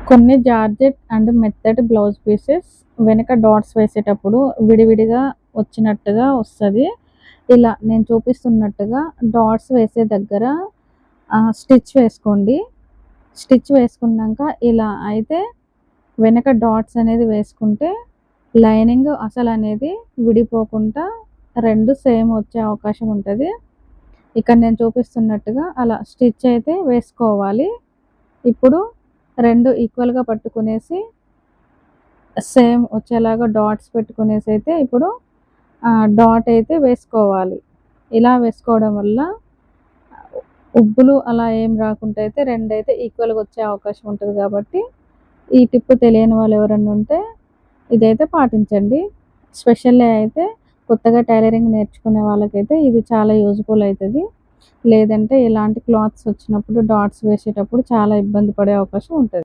కొన్ని georgette and మెత్తటి blouse pieces వెనక డాట్స్ వేసేటప్పుడు విడివిడిగా వచ్చినట్టుగా వస్తుంది. ఇలా నేను చూపిస్తున్నట్టుగా డాట్స్ వేసే దగ్గర స్టిచ్ వేసుకోండి. స్టిచ్ వేసుకున్నాక ఇలా అయితే వెనక డాట్స్ అనేది వేసుకుంటే లైనింగ్ అసలు అనేది విడిపోకుండా రెండు సేమ్ వచ్చే అవకాశం ఉంటుంది. ఇక్కడ నేను చూపిస్తున్నట్టుగా అలా స్టిచ్ అయితే వేసుకోవాలి. ఇప్పుడు రెండు ఈక్వల్గా పట్టుకునేసి సేమ్ వచ్చేలాగా డాట్స్ పెట్టుకునేసి అయితే ఇప్పుడు డాట్ అయితే వేసుకోవాలి. ఇలా వేసుకోవడం వల్ల ఉబ్బులు అలా ఏం రాకుండా అయితే రెండైతే ఈక్వల్గా వచ్చే అవకాశం ఉంటుంది. కాబట్టి ఈ టిప్ తెలియని వాళ్ళు ఎవరైనా ఉంటే ఇదైతే పాటించండి. స్పెషల్లీ అయితే కొత్తగా టైలరింగ్ నేర్చుకునే వాళ్ళకైతే ఇది చాలా యూజ్ఫుల్ అవుతుంది. లేదంటే ఇలాంటి క్లాత్స్ వచ్చినప్పుడు డాట్స్ వేసేటప్పుడు చాలా ఇబ్బంది పడే అవకాశం ఉంటుంది.